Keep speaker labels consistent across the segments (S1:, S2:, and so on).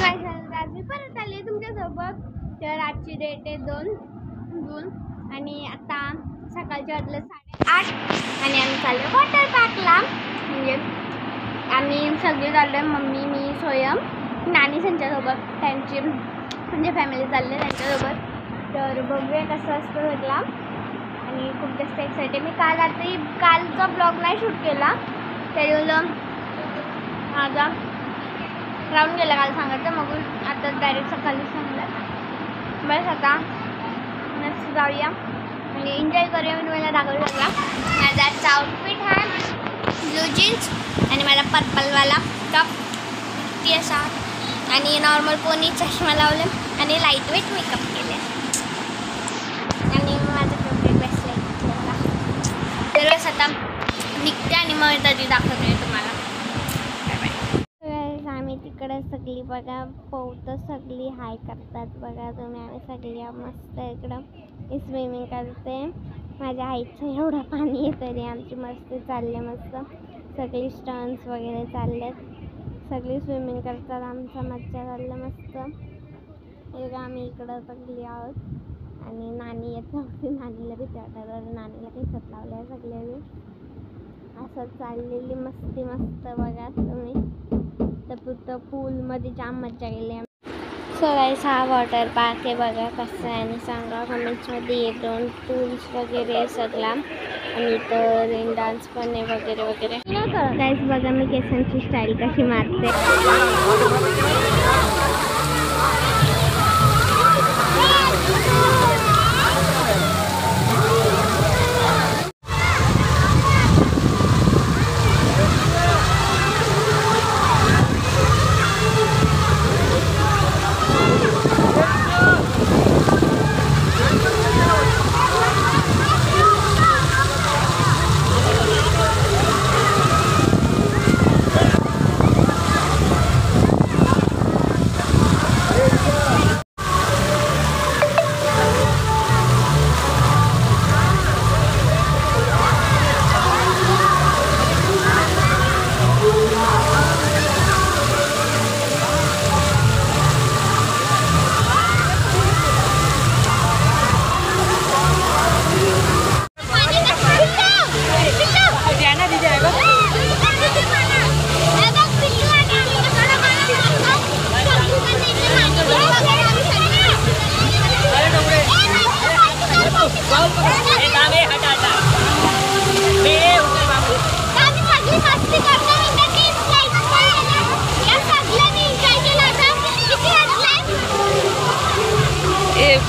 S1: काय झालं आज मी परत आले तुमच्यासोबत. तर आजची डेट आहे 2 जून आणि आता सकाळचे वाजले 8:30 आणि आम्ही चाललो वॉटर पार्कला. म्हणजे आम्ही सगळे चाललो आहे, मम्मी, मी, स्वयं, नानी त्यांच्यासोबत, त्यांची म्हणजे फॅमिली चालले त्यांच्यासोबत. तर बघूया कसं असतं सगळा आणि खूप जास्त एक्साइटेड. मी कालचा ब्लॉग नाही शूट केला, त्यामुळं माझा राहून गेला काल सांगायचं. मग आता डायरेक्ट सकाळी सांगलं. बस आता नेक्स्ट जाऊया आणि एन्जॉय करूया. मी तुम्हाला दाखवू शकला माझा आजचा आउटफिट हा ब्लू जीन्स आणि माझा पर्पलवाला टॉप ती असा आणि नॉर्मल पोनी चष्मा लावले आणि लाईट वेट मेकअप केले आणि माझं फेवरेट ब्रेसलेट घातलेला. तर बस आता निघते आणि मग तरी दाखवते तुम्हाला. आम्ही तिकडे सगळी बघा पोहतं सगळी हाय करतात बघा तुम्ही. आम्ही सगळी मस्त इकडं स्विमिंग करते. माझ्या आईचं एवढं पाणी आहे तरी आमची मस्ती चालले. मस्त सगळी स्टन्स वगैरे चाललेत, सगळी स्विमिंग करतात, आमचा मज्जा चाललं मस्त. हे आम्ही इकडं सगळी आहोत आणि नानी येत नव्हती. नानीला भीती वाटत, नानीला केसात लावल्या सगळ्यांनी. असं चाललेली मस्ती मस्त बघा तुम्ही. तर पूलमध्ये जाम मज्जा केली. सो गाईस हा वॉटर पार्क आहे बघा कसं आहे आणि सांगा कमेंट्समध्ये. ये 2 पूल्स वगैरे सगळा आणि तर रेन डान्स पण आहे वगैरे वगैरे. गाईस बघा मी केसांची स्टाईल कशी मारते.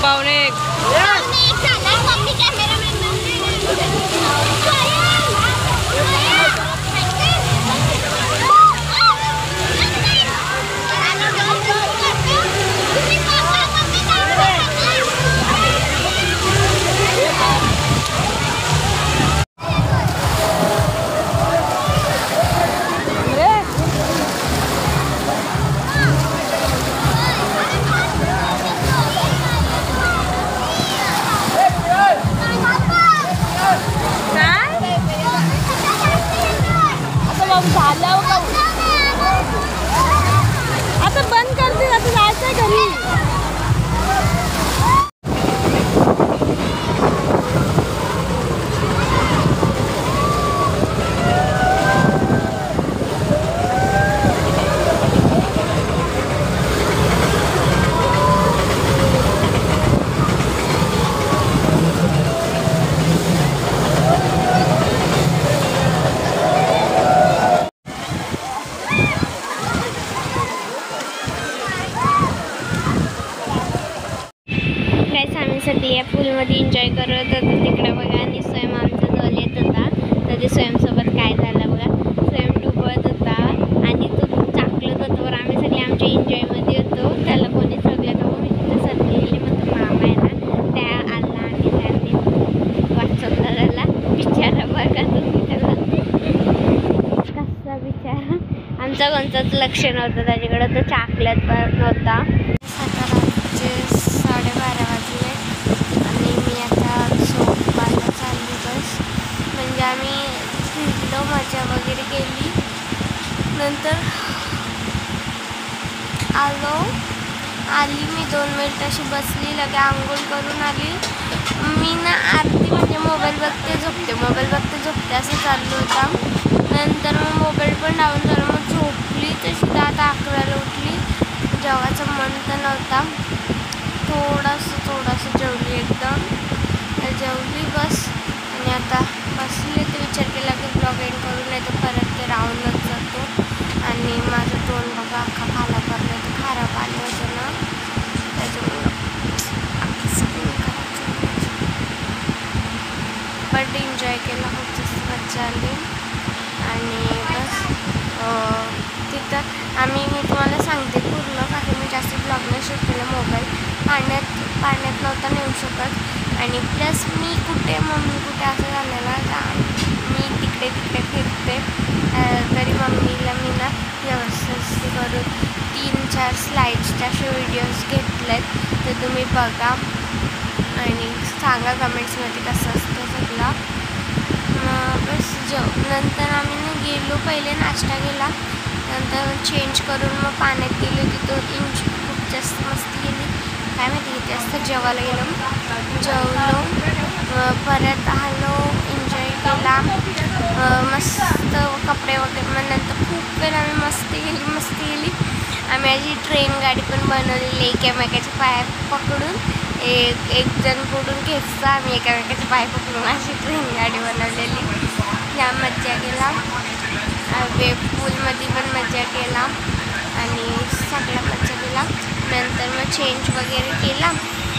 S1: पावणे आता बंद करते, आता जायचं घरी. सध्या पूलमध्ये एन्जॉय करत होतो तिकडे बघा आणि स्वयं आमचा जवळ येत होता. तर ते स्वयंसोबत काय झालं बघा, स्वयं डुबत होता आणि तो चाकलत होतो. तर आम्ही सगळे आमच्या एन्जॉयमध्ये होतो. त्याला कोणी सगळं तर मी तिथे सरलेले मग मामा आहे ना त्या आला आणि त्याने वाचवला त्याला. बिचारा बघा तुम्ही त्याला कसा बिचारा. आमचा कोणताच लक्ष नव्हतं त्याच्याकडं, तो चाकलत पण नव्हता. 12:30 वाजले आणि मी आता झोपायला चालली बस. म्हणजे आम्ही फिरलो, मजा वगैरे केली. नंतर
S2: आली मी 2 मिनिट अशी बसली, लगे आंघोळ करून आली. मी ना आरती म्हणजे मोबाईल बघते झोपते असं चाललं होतं. नंतर मग मोबाईल पण डाऊन झाला, मग झोपली तशी 10-11ला उठली. जेवायचं मन तर नव्हता. थोडंसं जेवली, एकदम जेवली बस. आणि आता बसली तर विचार केला की ब्लॉग एंड करून नाही तर परत ते राहूनच जातो. आणि माझं तोंड बघा अख्खा खाला पडलं, तर खारं पाणी होतं ना त्याच्यामुळं बट एन्जॉय केला, खूप जास्त मजा आली. आणि बस तिथं मी तुम्हाला सांगते पूर्ण, कारण मी जास्त ब्लॉग नाही शूट केलं. मोबाईल पाण्यात नव्हता नेऊ शकत. आणि प्लस मी मम्मी कुठे असं झालेला का मी तिकडे फिरते, तरी मम्मीला मी ना व्यवस्थित करून 3-4 स्लाईड्सचे असे व्हिडिओज घेतलेत, ते तुम्ही बघा आणि सांगा कमेंट्समध्ये कसं असतं सगळं. बस नंतर आम्ही गेलो, पहिले नाश्ता केला, नंतर चेंज करून मग पाण्यात गेलो. तिथं खूप जास्त मस्ती केली, काय माहिती किती जास्त जेवायला जेवलो, परत आलो, एन्जॉय केला मस्त कपडे वगैरे. मग नंतर खूप वेळ आम्ही मस्ती केली. आम्ही अशी ट्रेन गाडी पण बनवलेली, एकामेकाचे पाय पकडून एक जण पुढून घ्यायचा, आम्ही एकामेकाचे पाय पकडून अशी ट्रेन गाडी बनवलेली. त्या मज्जा केला. पूलमध्ये पण मज्जा केला आणि सगळ्या मज्जा केला. नंतर मग चेंज वगैरे केला,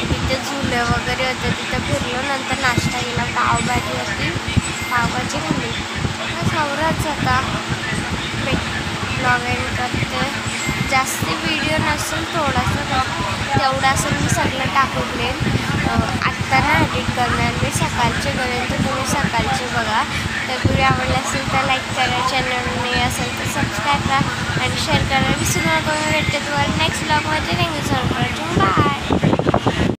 S2: तिथे झुलं वगैरे होतं, तिथं फिरलो. नंतर नाश्ता केला, पावभाजी होती, पावभाजी खाल्ली. बस आवरच आता ब्लॉग एंड करते. जास्त व्हिडिओ नसेल, थोडासा तेवढा असेल, मी सगळं टाकून देईन. आत्ता ना एडिट करणार मी, सकाळचे करेन, तर तुम्ही सकाळचे बघा. तर व्हिडिओ आवडला असेल तर लाईक करा, चॅनल नाही असेल तर सबस्क्राईब करा आणि शेअर करा. विसरू नका. भेटते तुम्हाला नेक्स्ट ब्लॉगमध्ये. Thank you so much. बाय.